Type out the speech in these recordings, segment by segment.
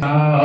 Hare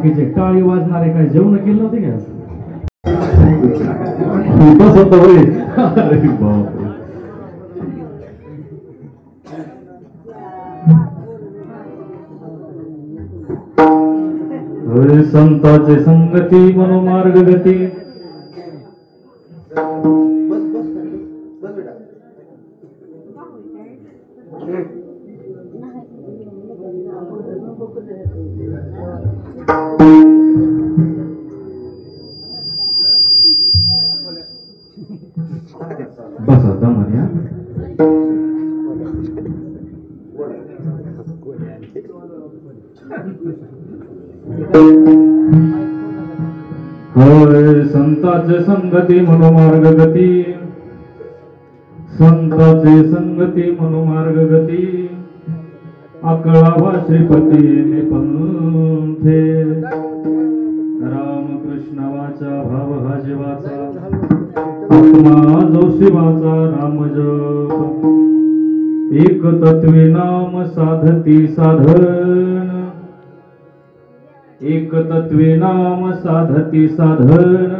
बाकीचे टाळी वाजणारे काय जेवण केलं नव्हते का? अरे बापरे. संताचे संगती मनोमार्ग गती. बस आता म्हणे होय संताचे संगती मनोमार्ग गती. संताचे संगती मनोमार्ग गती. अकळावा श्रीपती पंथे. रामकृष्ण वाचा भाव हा जीवाचा. आत्मा जो शिवाचा राम जप. एक तत्वे नाम साधती साधन. एक तत्वे नाम साधती साधन.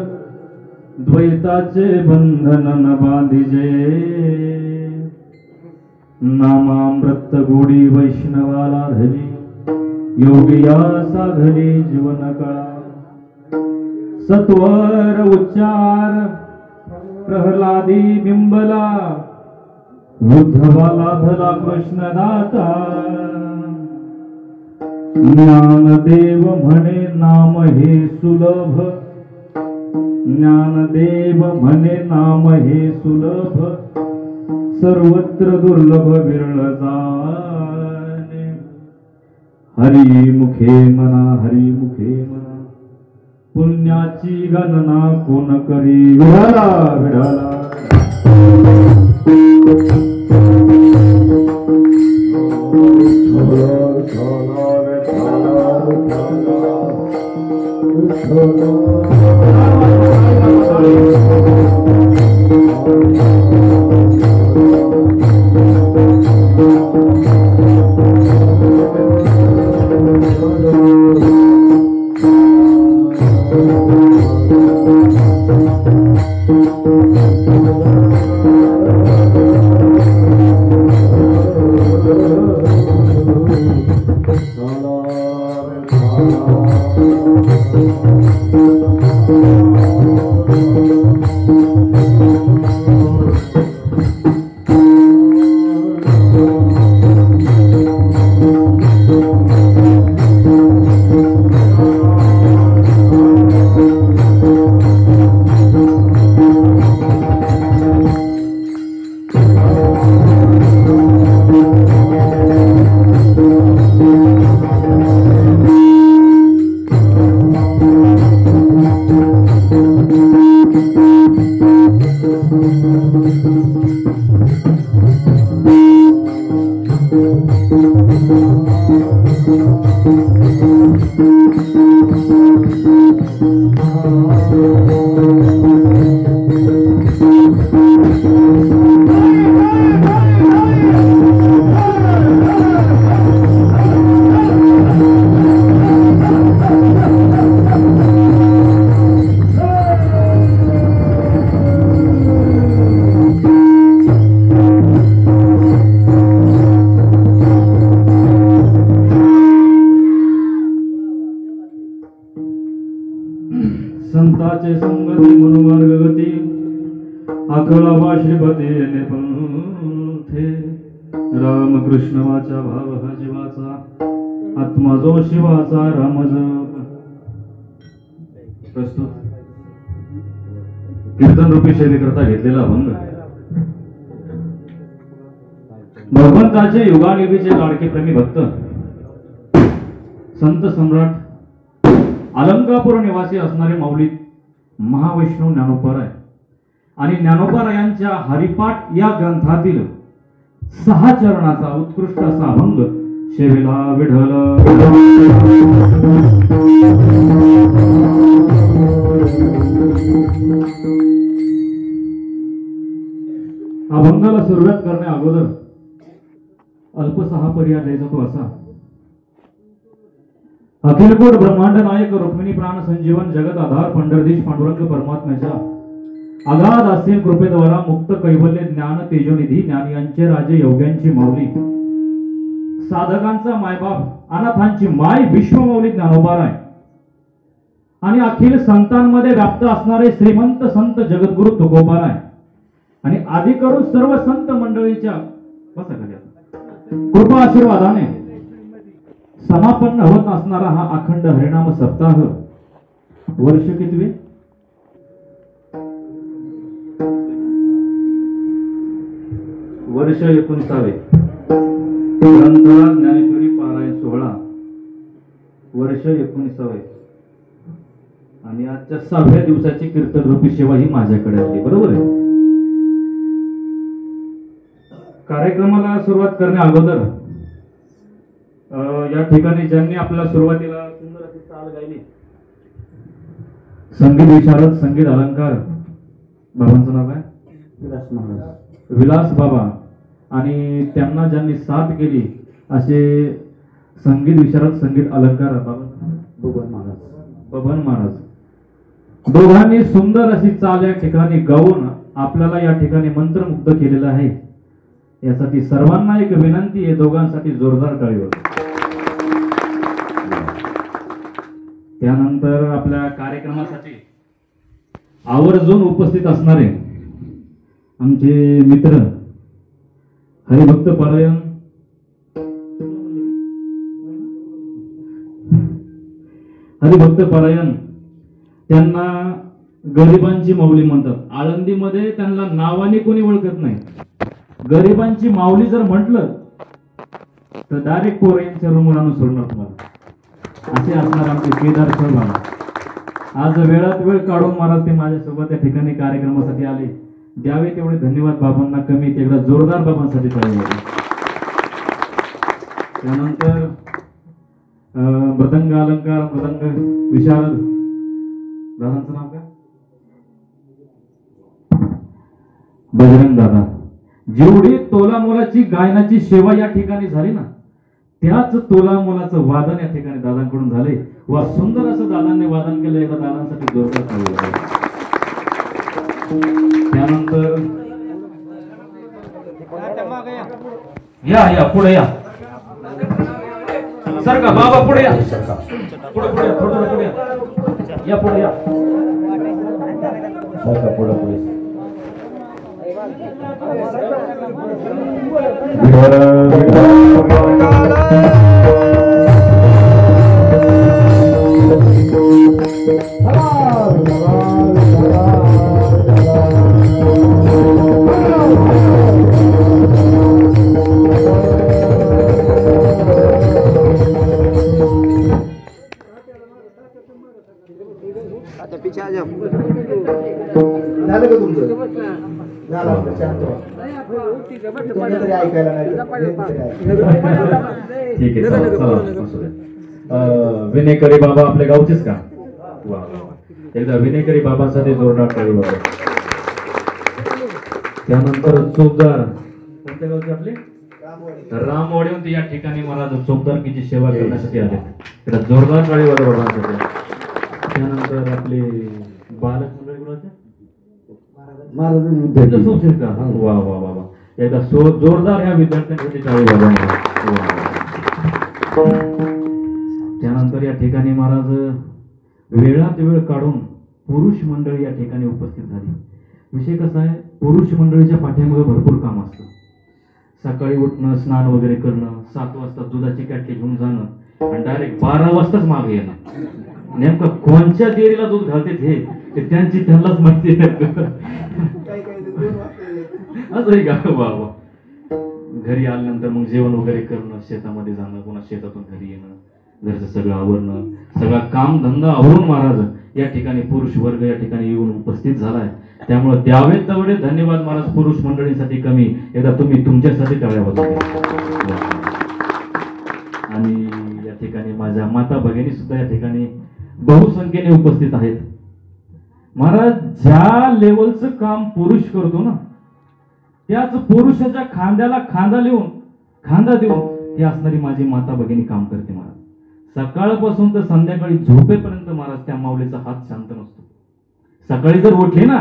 द्वैताचे बंधन न बांधिजे. नामामृत गोडी वैष्णवाला धली. योगिया साधली जीवन काळा. सत्वर उच्चार प्रहलादी बिंबला. उद्धवाला धला कृष्णदाता. ज्ञानदेव म्हणे नाम हे सुलभ. ज्ञानदेव म्हणे नाम हे सुलभ. सर्वत्र दुर्लभ विरळ जाणे. हरी मुखे म्हणा हरी मुखे म्हणा. पुण्याची गणना कोण करी. विढाला विढाला. संताचे संगती मनोमार्ग गती. आकळावा श्रीपती पंथे. रामकृष्ण वाचा भाव हा जीवाचा. आत्मा जो शिवाचा राम जप. प्रस्तुत कीर्तन रूपी शैली करता घेतलेला अभंग. भगवंताचे युगानिवीचे लाडके प्रेमी भक्त संत सम्राट अलंकापूर निवासी असणारे माऊली महावैष्णव ज्ञानोबाराय आणि ज्ञानोबारायांच्या हरिपाठ या ग्रंथातील 6 चरणाचा उत्कृष्ट असा अभंग शेवेला विढल. अभंगाला सुरुवात करण्या अगोदर अल्प 6 पर्याय द्यायचा तो असा. अखिलकोट ब्रह्मांड नायक रुक्मिणी प्राण संजीवन जगत आधार पंढरदेश पांडुरंग परमात्म्याच्या अगाध असीम कृपेद्वारा मुक्त कैवल्य ज्ञान तेजोनिधी ज्ञानियांचे राजे योग्यांची माऊली साधकांचा मायबाप अनाथांची माय विश्वमौली ज्ञानोबाराय आणि अखिल संतांमध्ये व्याप्त असणारे श्रीमंत संत जगद्गुरु तुकोबाराय आणि आदि करून सर्व संत मंडळीच्या कृपा आशीर्वादाने समापन्न होत असणारा हा अखंड हरिनाम सप्ताह वर्ष कितवे वर्ष 19वे ग्रंथराज ज्ञानेश्वरी पारायण 16 वर्ष 19वे आणि आजच्या 6व्या दिवसाची कीर्तन रूपी सेवा ही माझ्याकडे आली. बरोबर आहे. कार्यक्रमाला सुरुवात करण्या अगोदर या ठिकाणी ज्यांनी आपल्याला सुरुवातीला सुंदर अशी चाल गायली संगीत विशारद संगीत अलंकार बाबांचं नाव आहे विलास महाराज विलास बाबा आणि त्यांना ज्यांनी साथ केली असे संगीत विशारद संगीत अलंकार बबन महाराज दोघांनी सुंदर अशी चाल या ठिकाणी गाऊन आपल्याला या ठिकाणी मंत्रमुग्ध केलेला आहे. यासाठी सर्वांना एक विनंती आहे, दोघांसाठी जोरदार टाळी वाजवा. त्यानंतर आपल्या कार्यक्रमासाठी आवर्जून उपस्थित असणारे आमचे मित्र हरिभक्त पारायण त्यांना गरिबांची माऊली म्हणतात. आळंदीमध्ये त्यांना नावाने कोणी ओळखत नाही. गरिबांची माऊली जर म्हटलं तर डायरेक्ट पोरांच्या रूमवर आणून सोडणार तुम्हाला असे असणार आमचे केदार सर. आज वेळात वेळ काढून महाराज ते माझ्यासोबत या ठिकाणी कार्यक्रमासाठी आले. द्यावे तेवढे धन्यवाद बाबांना कमी. एकदा जोरदार बाबांसाठी टाळी वाजवा. त्यानंतर मृदंग अलंकार मृदंग विशारद दादांचं नाव काय बजरंग दादा. जेवढी तोला मोलाची गायनाची सेवा या ठिकाणी झाली ना त्याच तोला मोलाचं वादन या ठिकाणी दादांकडून झाले. वा सुंदर असं दादांनी वादन केलं. एकदा दादांसाठी जोरदार टाळी वाजवा. त्यानंतर या पुढे या सर का बाबा पुढे या पुढे पुढे थोडं पुढे या पुढे या पुढे पुढे पीछे आ जाओ. झालं का तुमचं? झालं शांत तरी ऐकायला नाही. ठीक आहे. विनेकरी बाबा आपल्या गावचेच का? वा एकदा विनेकरी बाबांसाठी जोरदार टाळी वाजवा. त्यानंतर चोपदार कोणत्या गावचे आपले रामवाडीहून या ठिकाणी मला चोपदारकीची सेवा करण्यासाठी आले. त्याला जोरदार टाळी वाजवा बाबांसाठी. त्यानंतर आपले बालक मंडळी कोणाचे वा वा वा वा एकदा जोरदार ह्या विद्यार्थ्यांसाठी टाळी वाजवा. त्यानंतर या ठिकाणी महाराज वेळात वेळ काढून पुरुष मंडळी या ठिकाणी उपस्थित झाली. विषय कसा आहे, पुरुष मंडळीच्या पाठीमागे भरपूर काम असतं. सकाळी उठणं स्नान वगैरे करणं 7 वाजता दुधाची कॅटली घेऊन जाणं आणि डायरेक्ट 12 वाजताच मागे येणं. नेमकं कोणत्या डेअरीला दूध घालते ते त्यांची त्यांनाच माहिती असं का. वा वा घरी आल्यानंतर मग जेवण वगैरे करणं शेतामध्ये जाणं पुन्हा शेतातून घरी येणं घरचं सगळं आवरणं सगळा काम धंदा आवरून महाराज या ठिकाणी पुरुष वर्ग या ठिकाणी येऊन उपस्थित झालाय. त्यामुळे द्यावे तेवढे धन्यवाद महाराज. पुरुष मंडळींसाठी कमी. एकदा तुम्ही तुमच्यासाठी टाळ्या वाजवा. आणि या ठिकाणी माझ्या माता भगिनी सुद्धा या ठिकाणी बहुसंख्येने उपस्थित आहेत. महाराज ज्या लेवलचं काम पुरुष करतो ना त्याच पुरुषाच्या खांद्याला खांदा देऊन ही असणारी माझी माता भगिनी काम करते महाराज. सकाळपासून तर संध्याकाळी झोपेपर्यंत महाराज त्या माऊलीचा हात शांत नसतो. सकाळी जर उठले ना,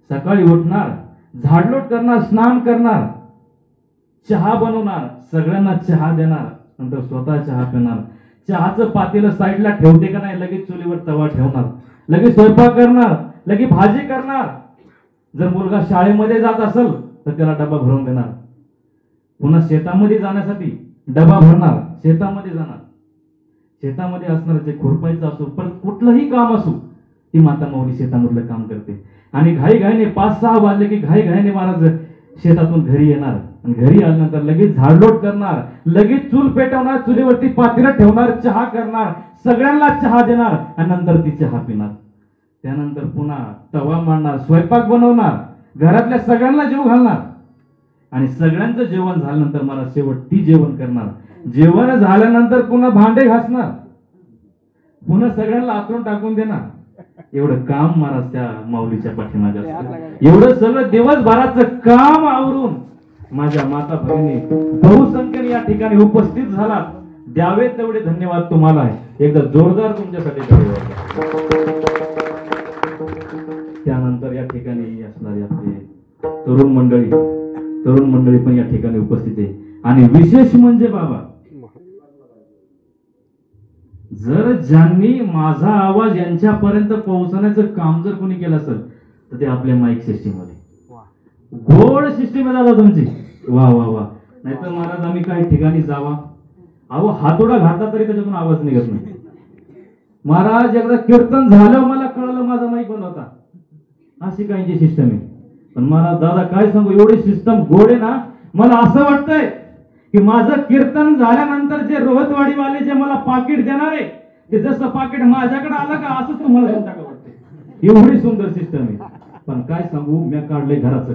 सकाळी उठणार, झाडलोट करणार, स्नान करणार, चहा बनवणार, सगळ्यांना चहा देणार, नंतर स्वतः चहा पिणार. चहाचं पातेलं साईडला ठेवते का नाही, लगेच चुलीवर तवा ठेवणार, लगेच स्वयंपाक करणार, लगेच भाजी करणार. जर मुलगा शाळेमध्ये जात असेल तर त्याला डबा भरून देणार. पुन्हा शेतामध्ये जाण्यासाठी डबा भरणार, शेतामध्ये जाणार. शेतामध्ये असणार जे खुरपायचं असो, पण कुठलंही काम असो, ती माता माऊली शेतामधलं काम करते. आणि घाईघाईने 5-6 वाजले की घाईघाईने महाराज शेतातून घरी येणार. आणि घरी आल्यानंतर लगेच झाडलोट करणार, लगेच चूल पेटवणार, चुलीवरती पातेलं ठेवणार, चहा करणार, सगळ्यांना चहा देणार आणि नंतर ती चहा पिणार. त्यानंतर पुन्हा तवा मांडणार, स्वयंपाक बनवणार, घरातल्या सगळ्यांना जेव घालणार. आणि सगळ्यांचं जेवण झाल्यानंतर मला शेवट ती जेवण करणार. जेवण झाल्यानंतर पुन्हा भांडे घासणार, पुन्हा सगळ्यांना आतरून टाकून देणार. एवढं काम महाराज त्या माऊलीच्या पाठीमागे असतं. एवढं सगळं दिवसभराचं काम आवरून माझ्या माता भगिनी बहुसंख्येने या ठिकाणी उपस्थित झाला. द्यावे तेवढे धन्यवाद तुम्हाला आहे. एकदा जोरदार तुमच्यासाठी धन्यवाद. त्यानंतर या ठिकाणी असणारे आपले तरुण मंडळी पण या ठिकाणी उपस्थित आहे. आणि विशेष म्हणजे बाबा, जर ज्यांनी माझा आवाज यांच्यापर्यंत पोहोचवण्याचं काम जर कोणी केलं असेल तर ते आपल्या माईक सिस्टीम मध्ये गोड सिस्टीम आहे दादा तुमची. वा वा वा. नाहीतर महाराज आम्ही काही ठिकाणी जावा, अहो हातोडा घातला तरी त्याच्यातून आवाज निघत नाही. महाराज एकदा कीर्तन झालं, मला कळलं माझा माईक बंद होता. अशी काहींची सिस्टम आहे. पण महाराज दादा काय सांगू, एवढी सिस्टम गोड आहे ना, मला असं वाटतंय की माझं कीर्तन झाल्यानंतर जे रोहतवाडीवाले जे मला पाकिट देणार आहे, ते जसं पाकिट माझ्याकडे आलं का असंच तुम्हाला देऊन टाकावं वाटतं. एवढी सुंदर सिस्टम आहे. पण काय सांगू, मी काढले घराचं